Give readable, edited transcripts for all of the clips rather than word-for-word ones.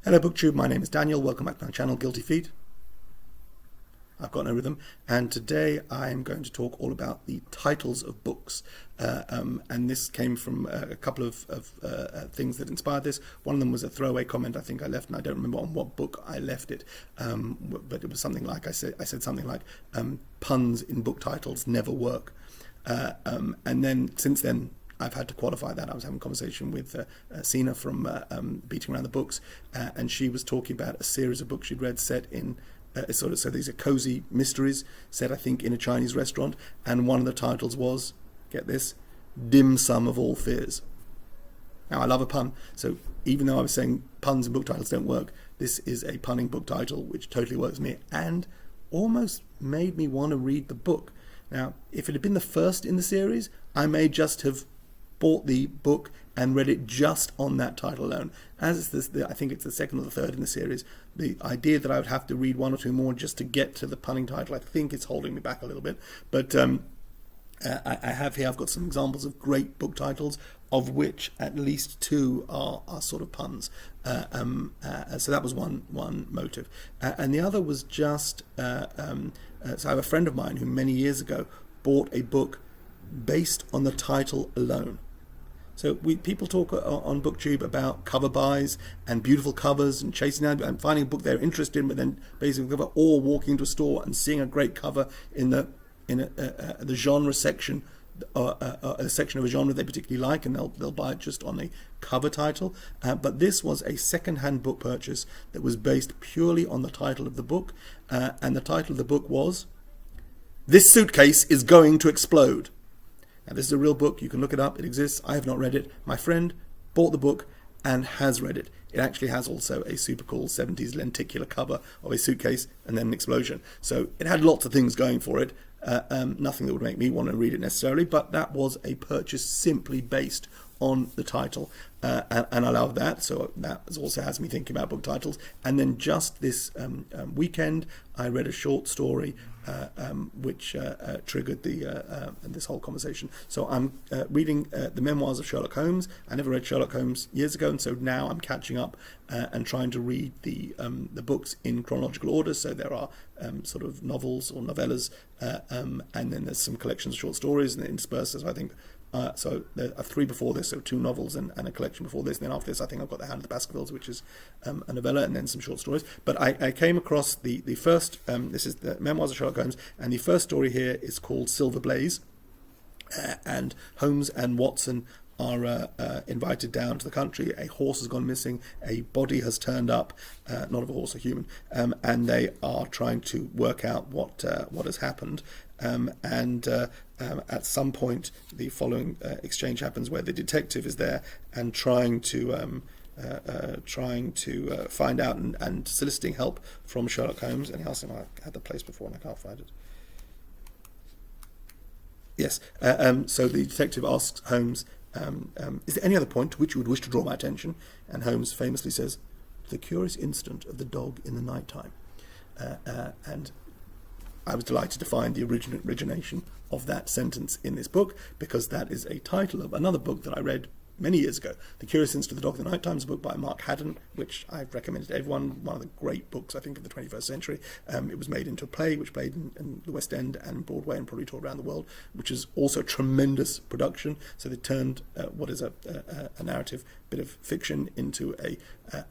Hello BookTube, my name is Daniel. Welcome back to my channel, Guilty Feet. I've got no rhythm, and today I'm going to talk all about the titles of books, and this came from a couple of things that inspired this. One of them was a throwaway comment I think I left, and I don't remember on what book I left it, but it was something like I said something like puns in book titles never work, and then since then I've had to qualify that. I was having a conversation with Sina from Beating Around the Books, and she was talking about a series of books she'd read set in so these are cozy mysteries set, I think, in a Chinese restaurant, and one of the titles was, get this, Dim Sum of All Fears. Now, I love a pun, so even though I was saying puns in book titles don't work, this is a punning book title which totally works for me and almost made me want to read the book. Now, if it had been the first in the series, I may just have bought the book and read it just on that title alone. As it's I think it's the second or the third in the series, the idea that I would have to read one or two more just to get to the punning title, I think it's holding me back a little bit. But I have here, I've got some examples of great book titles, of which at least two are sort of puns. So that was one motive. And the other was just, so I have a friend of mine who many years ago bought a book based on the title alone. So people talk on BookTube about cover buys and beautiful covers and chasing down and finding a book they're interested in, but then basically cover, or walking into a store and seeing a great cover in the genre section, a section of a genre they particularly like, and they'll buy it just on a cover title. But this was a second-hand book purchase that was based purely on the title of the book, and the title of the book was "This Suitcase is Going to Explode." Now, this is a real book. You can look it up. It exists. I have not read it. My friend bought the book and has read it. It actually has also a super cool 70s lenticular cover of a suitcase and then an explosion. So it had lots of things going for it. Nothing that would make me want to read it necessarily, but that was a purchase simply based on the title, and I love that. So that also has me thinking about book titles. And then just this weekend, I read a short story which triggered this whole conversation. So I'm reading the memoirs of Sherlock Holmes. I never read Sherlock Holmes years ago, and so now I'm catching up and trying to read the books in chronological order. So there are sort of novels or novellas, and then there's some collections of short stories, and interspersed, as I think. So there are three before this, so two novels and a collection before this. And then after this, I think I've got The Hound of the Baskervilles, which is a novella, and then some short stories. But I came across the first, this is the Memoirs of Sherlock Holmes, and the first story here is called Silver Blaze. And Holmes and Watson are invited down to the country. A horse has gone missing, a body has turned up, not of a horse, a human, and they are trying to work out what has happened. At some point, the following exchange happens where the detective is there and trying to find out and soliciting help from Sherlock Holmes. And he asks him, I had the place before and I can't find it. Yes. So the detective asks Holmes, is there any other point to which you would wish to draw my attention? And Holmes famously says, the curious incident of the dog in the night time. And I was delighted to find the origination of that sentence in this book, because that is a title of another book that I read many years ago. The Curious Incident of the Dog in the Night Time is a book by Mark Haddon, which I've recommended to everyone. One of the great books, I think, of the 21st century. It was made into a play, which played in the West End and Broadway and probably toured around the world, which is also a tremendous production. So they turned what is a narrative bit of fiction into a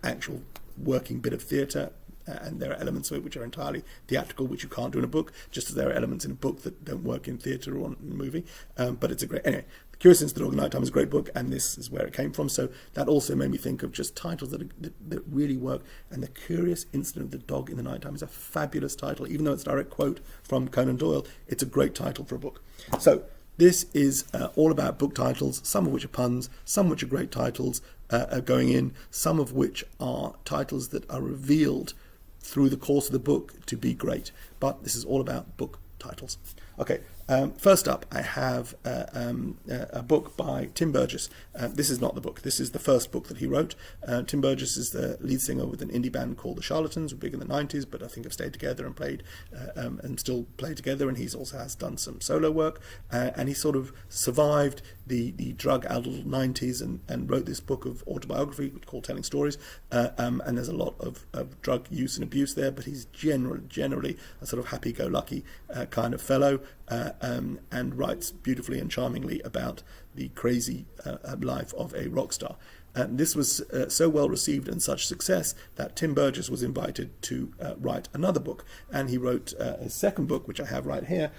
actual working bit of theatre. And there are elements of it which are entirely theatrical, which you can't do in a book, just as there are elements in a book that don't work in theatre or in a movie. But it's a great... Anyway, The Curious Incident of the Dog in the Night Time is a great book, and this is where it came from. So that also made me think of just titles that really work. And The Curious Incident of the Dog in the Night Time is a fabulous title. Even though it's a direct quote from Conan Doyle, it's a great title for a book. So this is all about book titles, some of which are puns, some of which are great titles going in, some of which are titles that are revealed through the course of the book to be great. But this is all about book titles. Okay, First up, I have a book by Tim Burgess. This is not the book. This is the first book that he wrote. Tim Burgess is the lead singer with an indie band called the Charlatans, who were big in the 90s, but I think have stayed together and played and still play together. And he's also has done some solo work. And he sort of survived the drug-addled 90s and wrote this book of autobiography called Telling Stories. And there's a lot of drug use and abuse there, but he's generally a sort of happy-go-lucky kind of fellow. And writes beautifully and charmingly about the crazy life of a rock star. This was so well received and such success that Tim Burgess was invited to write another book. And he wrote a second book, which I have right here,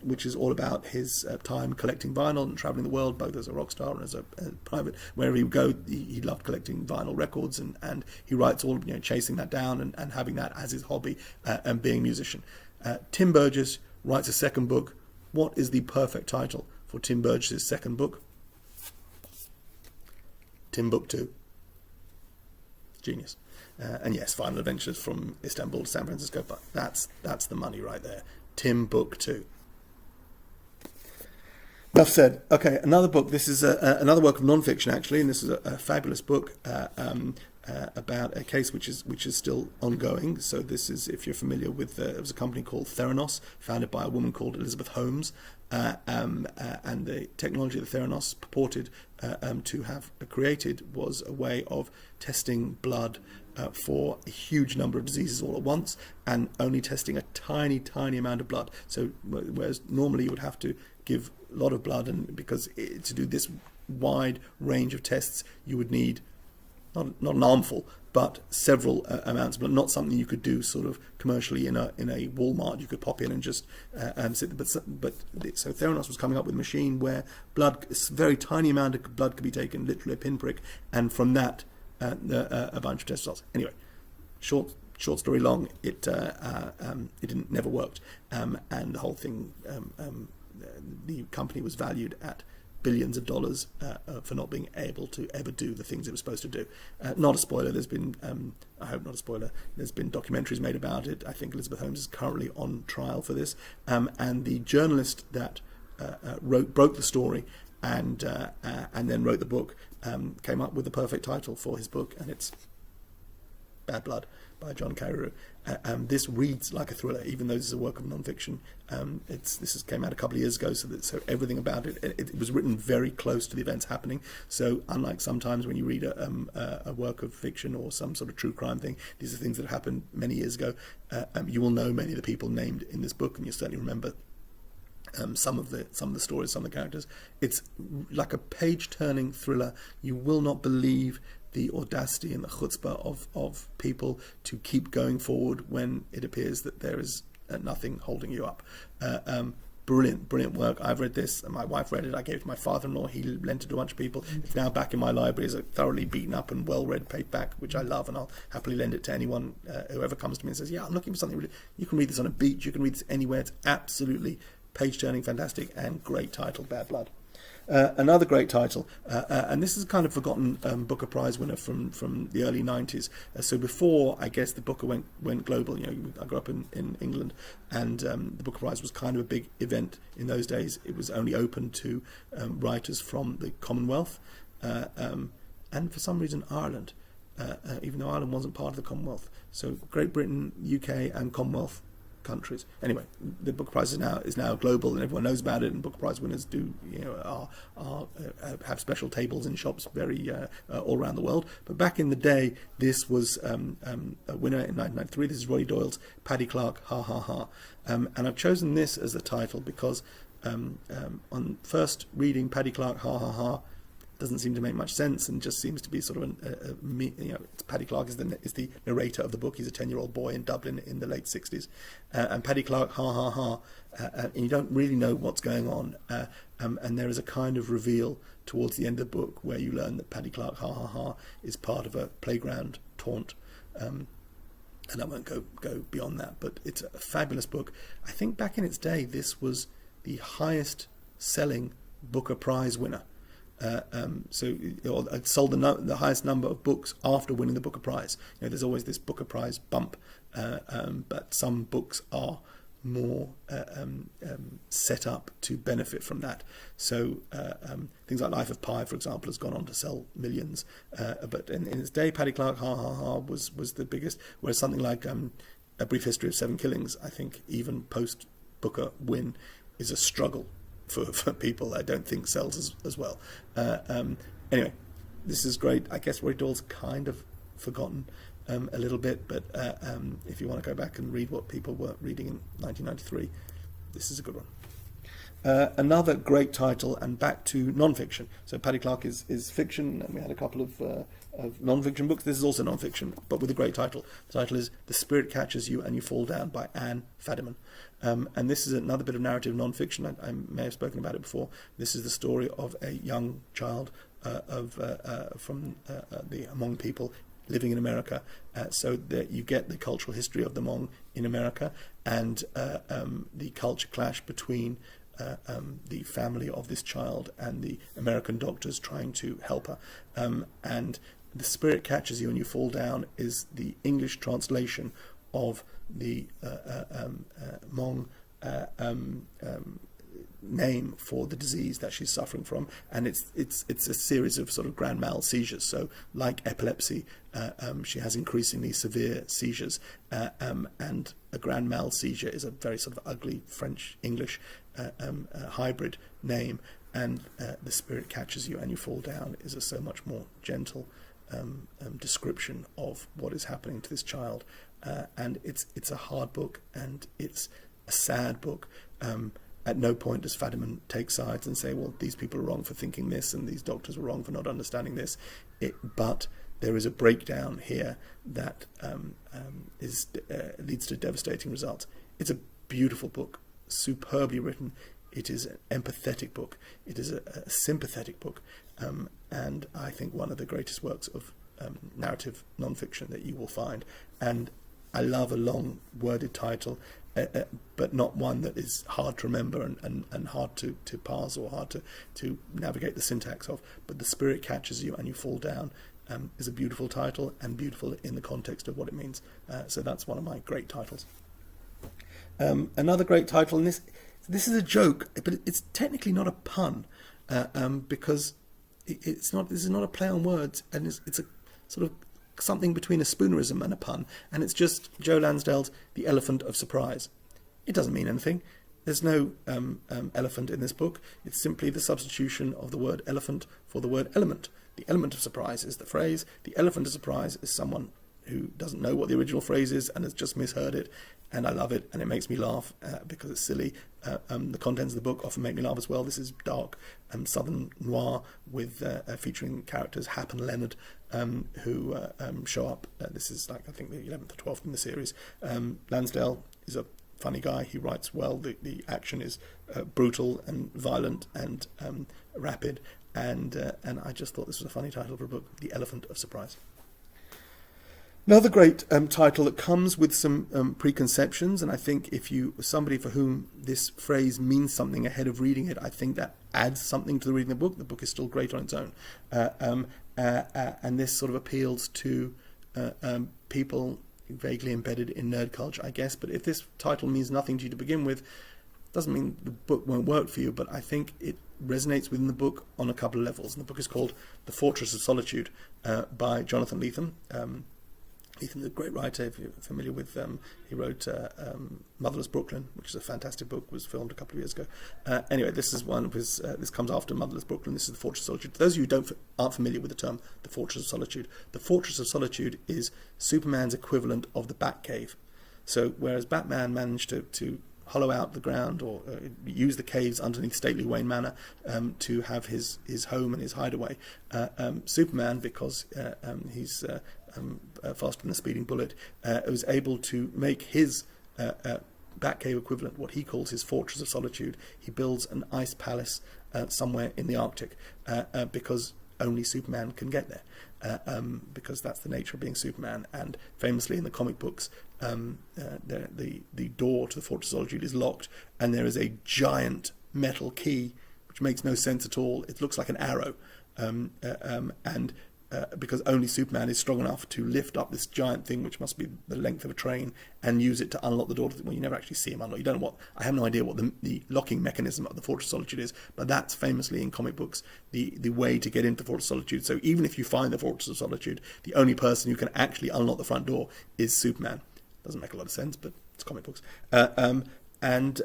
which is all about his time collecting vinyl and traveling the world, both as a rock star and as a private. Wherever he would go, he loved collecting vinyl records, and he writes all, chasing that down and having that as his hobby and being a musician. Tim Burgess writes a second book. What is the perfect title for Tim Burgess's second book? Tim Book 2. Genius. And yes, Final Adventures from Istanbul to San Francisco, but that's the money right there. Tim Book 2. Enough said. Okay, another book. This is another work of non-fiction, actually, and this is a fabulous book about a case which is still ongoing. So this is, if you're familiar with, it was a company called Theranos, founded by a woman called Elizabeth Holmes, and the technology that Theranos purported to have created was a way of testing blood for a huge number of diseases all at once, and only testing a tiny amount of blood. So whereas normally you would have to give a lot of blood, and because to do this wide range of tests you would need not an armful, but several amounts, but not something you could do sort of commercially in a Walmart. You could pop in and just sit. So Theranos was coming up with a machine where blood, a very tiny amount of blood could be taken, literally a pinprick, and from that a bunch of test results. Anyway, short story long, it never worked, and the whole thing, the company was valued at billions of dollars for not being able to ever do the things it was supposed to do. Not a spoiler, there's been, I hope not a spoiler, there's been documentaries made about it. I think Elizabeth Holmes is currently on trial for this. And the journalist that broke the story and then wrote the book came up with the perfect title for his book, and it's Bad Blood by John Carreyrou. This reads like a thriller, even though this is a work of non-fiction. This came out a couple of years ago, so everything about it was written very close to the events happening. So unlike sometimes when you read a work of fiction or some sort of true crime thing, these are things that happened many years ago. You will know many of the people named in this book, and you'll certainly remember some of the stories, some of the characters. It's like a page-turning thriller. You will not believe the audacity and the chutzpah of people to keep going forward when it appears that there is nothing holding you up. Brilliant work. I've read this, and my wife read it. I gave it to my father-in-law. He lent it to a bunch of people. It's now back in my library as a thoroughly beaten up and well-read paperback, which I love, and I'll happily lend it to anyone whoever comes to me and says, yeah, I'm looking for something really. You can read this on a beach, you can read this anywhere. It's absolutely page-turning, fantastic, and great title, Bad Blood. Another great title, and this is a kind of forgotten Booker Prize winner from the early 90s. So before, I guess, the Booker went global. I grew up in England, and the Booker Prize was kind of a big event in those days. It was only open to writers from the Commonwealth, and for some reason Ireland, even though Ireland wasn't part of the Commonwealth. So Great Britain, UK, and Commonwealth countries. Anyway, the Booker Prize is now global, and everyone knows about it. And Booker Prize winners have special tables in shops very all around the world. But back in the day, this was a winner in 1993. This is Roddy Doyle's Paddy Clark, Ha Ha Ha. And I've chosen this as the title because on first reading Paddy Clark, Ha Ha Ha, doesn't seem to make much sense, and just seems to be sort of Paddy Clark is the narrator of the book. He's a 10-year-old boy in Dublin in the late 60s, and Paddy Clark, ha ha ha, and you don't really know what's going on, and there is a kind of reveal towards the end of the book where you learn that Paddy Clark, ha ha ha, is part of a playground taunt, and I won't go beyond that, but it's a fabulous book. I think back in its day this was the highest selling Booker Prize winner. So it sold the highest number of books after winning the Booker Prize. There's always this Booker Prize bump, but some books are more set up to benefit from that. So things like Life of Pi, for example, has gone on to sell millions. But in its day, Paddy Clark, was the biggest. Whereas something like A Brief History of Seven Killings, I think even post Booker win, is a struggle for people. I don't think sells as well. Anyway, this is great. I guess Rory Doyle's kind of forgotten a little bit, but if you want to go back and read what people were reading in 1993, this is a good one. Another great title, and back to non-fiction. So Paddy Clark is fiction, and we had a couple of non-fiction books. This is also non-fiction, but with a great title. The title is The Spirit Catches You and You Fall Down by Anne Fadiman. And this is another bit of narrative non-fiction. I may have spoken about it before. This is the story of a young child from the Hmong people living in America, so that you get the cultural history of the Hmong in America, and the culture clash between the family of this child and the American doctors trying to help her. And The Spirit Catches You and You Fall Down is the English translation of the Hmong name for the disease that she's suffering from, and it's a series of sort of grand mal seizures. So like epilepsy, she has increasingly severe seizures, and a grand mal seizure is a very sort of ugly French English hybrid name, and The Spirit Catches You and You Fall Down is a so much more gentle description of what is happening to this child, and it's a hard book, and it's a sad book. At no point does Fadiman take sides and say, well, these people are wrong for thinking this and these doctors were wrong for not understanding this. But there is a breakdown here that leads to devastating results. It's a beautiful book, superbly written. It is an empathetic book. It is a sympathetic book. And I think one of the greatest works of narrative non-fiction that you will find. And I love a long worded title, but not one that is hard to remember and hard to parse or hard to navigate the syntax of. But The Spirit Catches You and You Fall Down is a beautiful title, and beautiful in the context of what it means. So that's one of my great titles. Another great title, and this is a joke, but it's technically not a pun, because it's not. This is not a play on words, and it's a sort of something between a spoonerism and a pun, and it's just Joe Lansdale's The Elephant of Surprise. It doesn't mean anything. There's no elephant in this book. It's simply the substitution of the word elephant for the word element. The element of surprise is the phrase. The elephant of surprise is someone who doesn't know what the original phrase is and has just misheard it, and I love it, and it makes me laugh because it's silly. The contents of the book often make me laugh as well. This is dark southern noir with featuring characters Hap and Leonard, who show up. This is like, I think, the 11th or 12th in the series. Lansdale is a funny guy. He writes well. The action is brutal and violent and rapid, and I just thought this was a funny title for a book, The Elephant of Surprise. Another great title that comes with some preconceptions, and I think if you somebody for whom this phrase means something ahead of reading it, I think that adds something to the reading of the book. The book is still great on its own, and this sort of appeals to people vaguely embedded in nerd culture, I guess. But if this title means nothing to you to begin with, doesn't mean the book won't work for you, but I think it resonates within the book on a couple of levels. And the book is called The Fortress of Solitude by Jonathan Lethem. Letham's a great writer. If you're familiar with, he wrote Motherless Brooklyn, which is a fantastic book, was filmed a couple of years ago. Anyway, this is one of his, this comes after Motherless Brooklyn. This is The Fortress of Solitude. For those of you who aren't familiar with the term The Fortress of Solitude, The Fortress of Solitude is Superman's equivalent of the Batcave. So whereas Batman managed to hollow out the ground or use the caves underneath stately Wayne Manor to have his home and his hideaway, Superman, because he's faster than a speeding bullet, was able to make his Batcave equivalent what he calls his Fortress of Solitude. He builds an ice palace somewhere in the Arctic because only Superman can get there, because that's the nature of being Superman. And famously in the comic books, the door to the Fortress of Solitude is locked, and there is a giant metal key which makes no sense at all. It looks like an arrow, and because only Superman is strong enough to lift up this giant thing, which must be the length of a train, and use it to unlock the door. Well, you never actually see him unlock. You don't know what. I have no idea what the locking mechanism of the Fortress of Solitude is, but that's famously in comic books the way to get into the Fortress of Solitude. So even if you find the Fortress of Solitude, the only person who can actually unlock the front door is Superman. Doesn't make a lot of sense, but it's comic books. And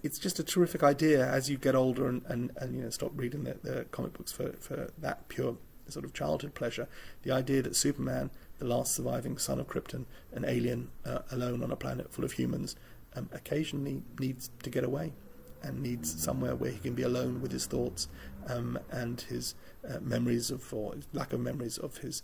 it's just a terrific idea as you get older and stop reading the comic books for that pure sort of childhood pleasure. The idea that Superman, the last surviving son of Krypton, an alien alone on a planet full of humans, occasionally needs to get away and needs somewhere where he can be alone with his thoughts and his memories or lack of memories of his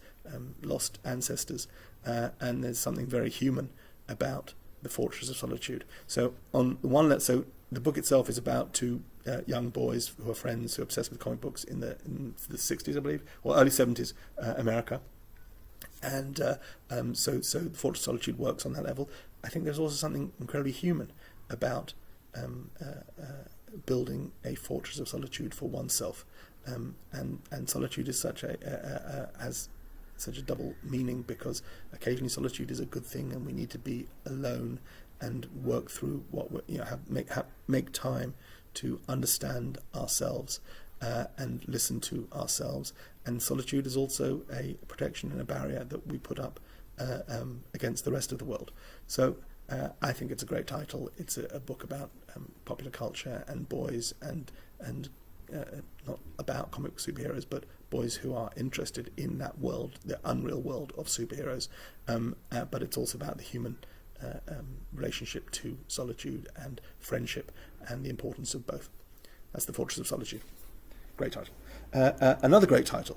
lost ancestors. And there's something very human about the Fortress of Solitude. So on the one, so the book itself is about two young boys who are friends who are obsessed with comic books in the 60s, I believe, or early 70s America. And so the Fortress of Solitude works on that level. I think there's also something incredibly human about building a Fortress of Solitude for oneself. And solitude is has such a double meaning, because occasionally solitude is a good thing, and we need to be alone and work through what make time to understand ourselves and listen to ourselves. And solitude is also a protection and a barrier that we put up against the rest of the world. So I think it's a great title. It's a book about popular culture and boys, and not about comic book superheroes, but boys who are interested in that world, the unreal world of superheroes. But it's also about the human relationship to solitude and friendship and the importance of both. That's the Fortress of Solitude. Great title. Another great title.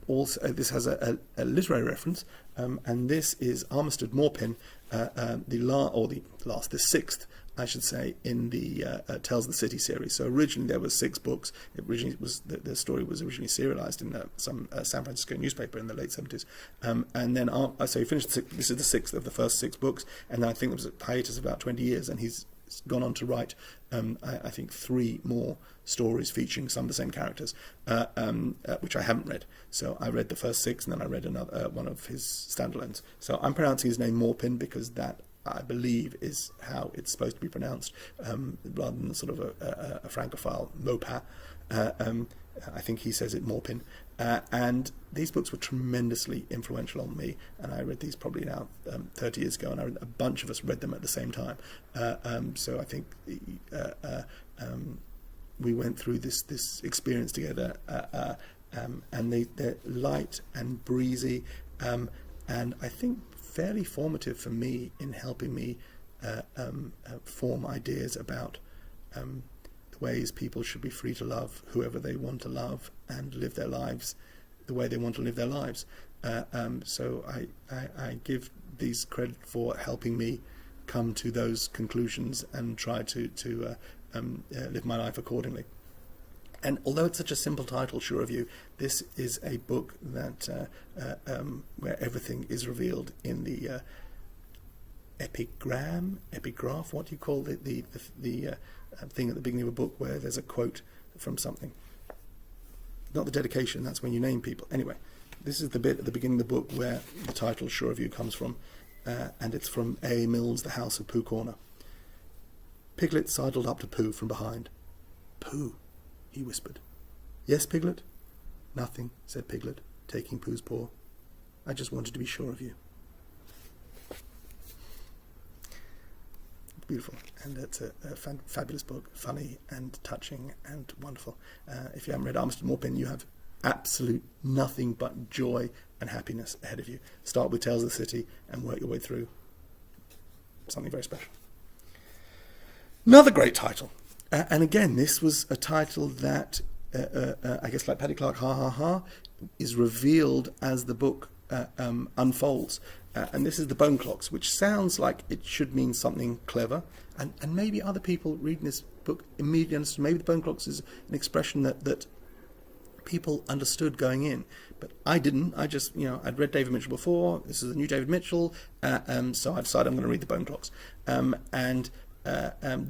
Also, this has a literary reference, and this is Armistead Maupin, the sixth, I should say, in the Tales of the City series. So originally there were 6 books. The story was originally serialized in some San Francisco newspaper in the late 70s. And then so he finished. This is the 6th of the first 6 books, and then I think there was a hiatus of about 20 years, and he's gone on to write I think 3 more stories featuring some of the same characters, which I haven't read. So I read the first 6, and then I read another one of his standalones. So I'm pronouncing his name Maupin because that, I believe, is how it's supposed to be pronounced, rather than sort of a francophile Mopin. I think he says it Maupin. And these books were tremendously influential on me, and I read these probably now 30 years ago, and a bunch of us read them at the same time. So I think we went through this experience together, and they're light and breezy, and I think fairly formative for me in helping me form ideas about the ways people should be free to love whoever they want to love and live their lives the way they want to live their lives. So I give these credit for helping me come to those conclusions and try to live my life accordingly. And although it's such a simple title, Sure of You, this is a book that where everything is revealed in the epigraph. What do you call it? The thing at the beginning of a book where there's a quote from something. Not the dedication. That's when you name people. Anyway, this is the bit at the beginning of the book where the title Sure of You comes from, and it's from A. Mills' The House of Pooh Corner. Piglet sidled up to Pooh from behind. "Pooh," he whispered. "Yes, Piglet?" "Nothing," said Piglet, taking Pooh's paw. "I just wanted to be sure of you." It's beautiful, and it's a fabulous book, funny and touching and wonderful. If you haven't read Armistead Maupin, you have absolute nothing but joy and happiness ahead of you. Start with Tales of the City and work your way through something very special. Another great title. And again, this was a title that, I guess like Paddy Clark, Ha Ha Ha, is revealed as the book unfolds. And this is The Bone Clocks, which sounds like it should mean something clever. And maybe other people reading this book immediately understood. Maybe The Bone Clocks is an expression that people understood going in. But I didn't. I just, I'd read David Mitchell before. This is a new David Mitchell. So I decided I'm going to read The Bone Clocks. And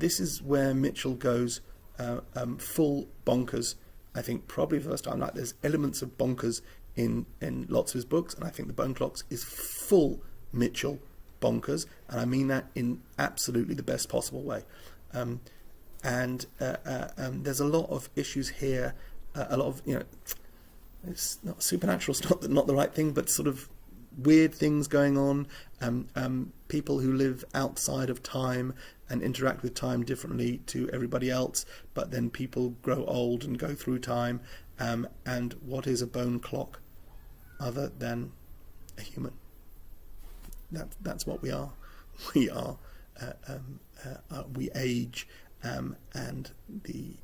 this is where Mitchell goes full bonkers. I think probably the first time. Like, there's elements of bonkers in lots of his books, and I think The Bone Clocks is full Mitchell bonkers, and I mean that in absolutely the best possible way. And there's a lot of issues here, a lot of, it's not supernatural, it's not the right thing, but sort of weird things going on, people who live outside of time and interact with time differently to everybody else, but then people grow old and go through time, and what is a bone clock other than a human? That's what we are. We are. We age, and the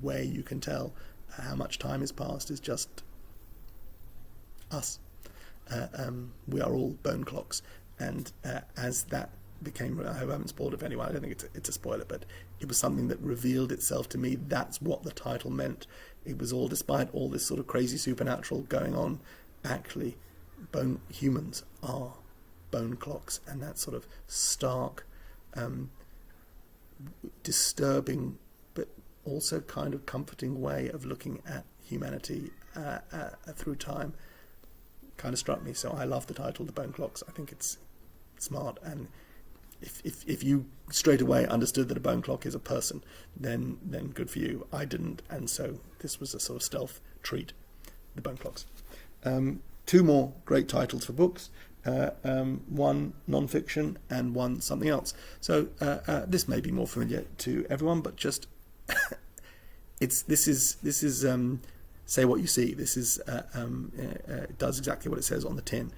way you can tell how much time has passed is just us. We are all bone clocks, and as that became, I hope I haven't spoiled it for anyone, I don't think it's a spoiler, but it was something that revealed itself to me. That's what the title meant. It was all, despite all this sort of crazy supernatural going on, actually humans are bone clocks, and that sort of stark, disturbing but also kind of comforting way of looking at humanity through time kind of struck me. So I love the title, The Bone Clocks. I think it's smart, and if you straight away understood that a bone clock is a person, then good for you. I didn't, and so this was a sort of stealth treat, The Bone Clocks. Two more great titles for books, one non-fiction and one something else. So this may be more familiar to everyone, but just this is Say What You See. This is it does exactly what it says on the tin,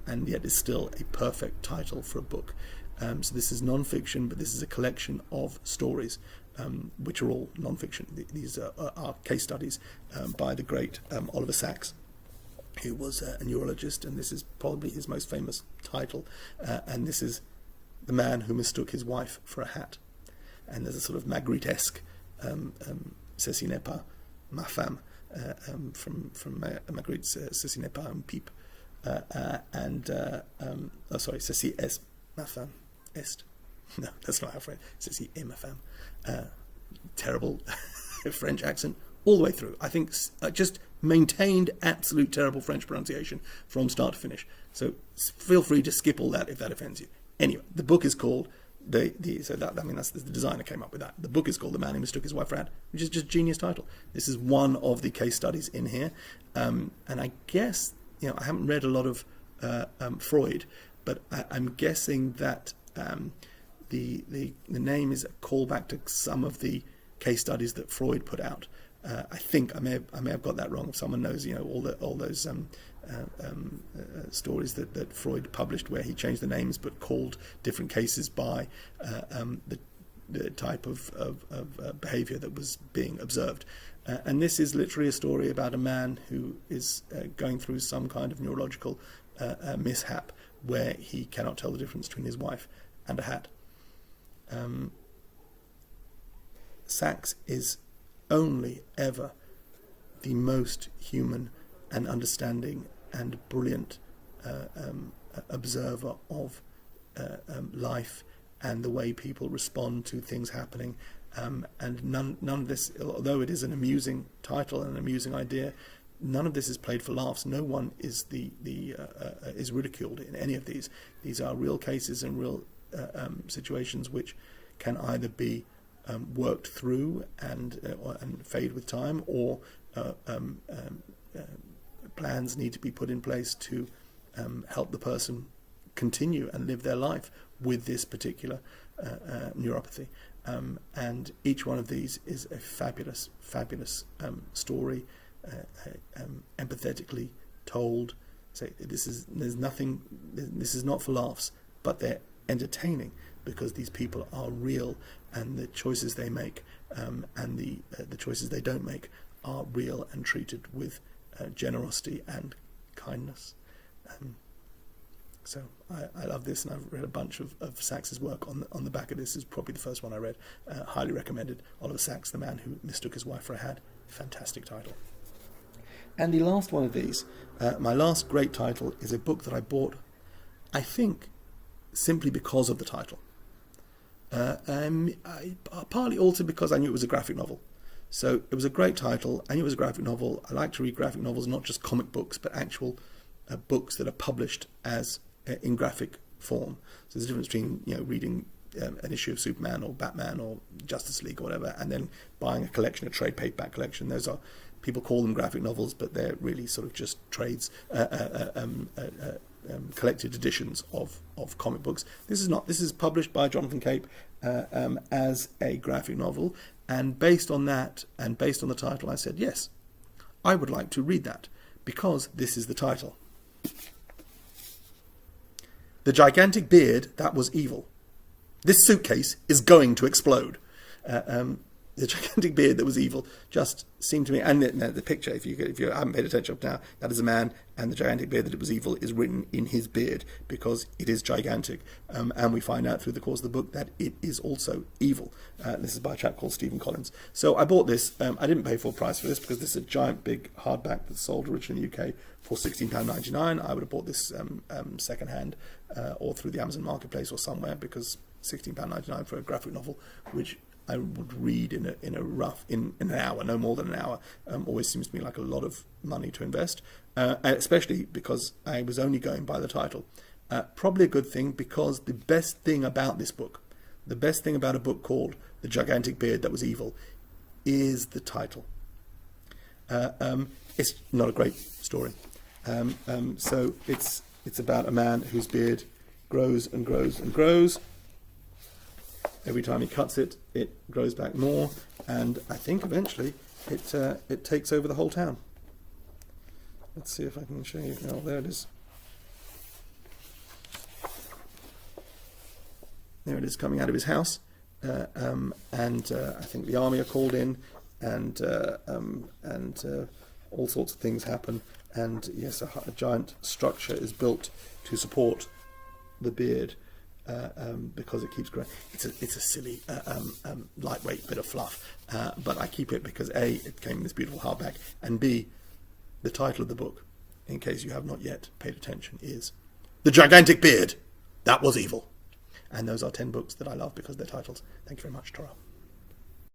and yet is still a perfect title for a book. So this is non-fiction, but this is a collection of stories, which are all non-fiction. These are case studies by the great Oliver Sacks, who was a neurologist, and this is probably his most famous title. And this is The Man Who Mistook His Wife for a Hat. And there's a sort of Magritte-esque Ceci n'est pas ma femme, from Magritte's Ceci n'est pas un pipe. Sorry, Ceci est ma femme. Est. No, that's not how French. Ceci est ma femme. Terrible French accent all the way through. I think just maintained absolute terrible French pronunciation from start to finish. So feel free to skip all that if that offends you. Anyway, the book is called that's the designer came up with that. The book is called The Man Who Mistook His Wife for a Hat, which is just a genius title. This is one of the case studies in here, and I guess I haven't read a lot of Freud, but I'm guessing that the name is a callback to some of the case studies that Freud put out. I think I may have got that wrong. If someone knows, all those stories that Freud published, where he changed the names but called different cases by the type of behaviour that was being observed. And this is literally a story about a man who is going through some kind of neurological mishap where he cannot tell the difference between his wife and a hat. Sacks is only ever the most human and understanding and brilliant observer of life and the way people respond to things happening, and none of this, although it is an amusing title and an amusing idea, none of this is played for laughs. No one is is ridiculed in any of these. These are real cases and real situations which can either be worked through and fade with time, or plans need to be put in place to help the person continue and live their life with this particular neuropathy. And each one of these is a fabulous story, empathetically told. So this is not for laughs, but they're entertaining because these people are real, and the choices they make and the choices they don't make are real and treated with generosity and kindness. So I love this, and I've read a bunch of Sacks's work. On the back of this is probably the first one I read. Highly recommended. Oliver Sacks, The Man Who Mistook His Wife for a Hat. Fantastic title. And the last one of these, my last great title, is a book that I bought, I think, simply because of the title. Partly also because I knew it was a graphic novel. So it was a great title. I knew it was a graphic novel. I like to read graphic novels, not just comic books, but actual books that are published as in graphic form. So there's a difference between reading an issue of Superman or Batman or Justice League or whatever, and then buying a collection, a trade paperback collection. Those are, people call them graphic novels, but they're really sort of just trades, collected editions of comic books. This is not. This is published by Jonathan Cape as a graphic novel, and based on that, and based on the title, I said, yes, I would like to read that, because this is the title. The gigantic beard that was evil. This suitcase is going to explode. The gigantic beard that was evil just seemed to me, and the picture, if you haven't paid attention up now, that is a man, and the gigantic beard that it was evil is written in his beard because it is gigantic, and we find out through the course of the book that it is also evil. This is by a chap called Stephen Collins. So I bought this. I didn't pay full price for this because this is a giant big hardback that's sold originally in the UK for £16.99. I would have bought this second hand or through the Amazon marketplace or somewhere, because £16.99 for a graphic novel, which I would read in an hour, no more than an hour, always seems to me like a lot of money to invest, especially because I was only going by the title. Probably a good thing, because the best thing about this book, the best thing about a book called The Gigantic Beard That Was Evil, is the title. It's not a great story. So it's about a man whose beard grows and grows and grows. Every time he cuts it, it grows back more, and I think eventually it takes over the whole town. Let's see if I can show you. Oh, there it is. There it is, coming out of his house, and I think the army are called in, and all sorts of things happen, and yes, a giant structure is built to support the beard. Because it keeps growing. It's a silly, lightweight bit of fluff, but I keep it because A, it came in this beautiful hardback, and B, the title of the book, in case you have not yet paid attention, is The Gigantic Beard That Was Evil. And those are 10 books that I love because they're titles. Thank you very much, Torah.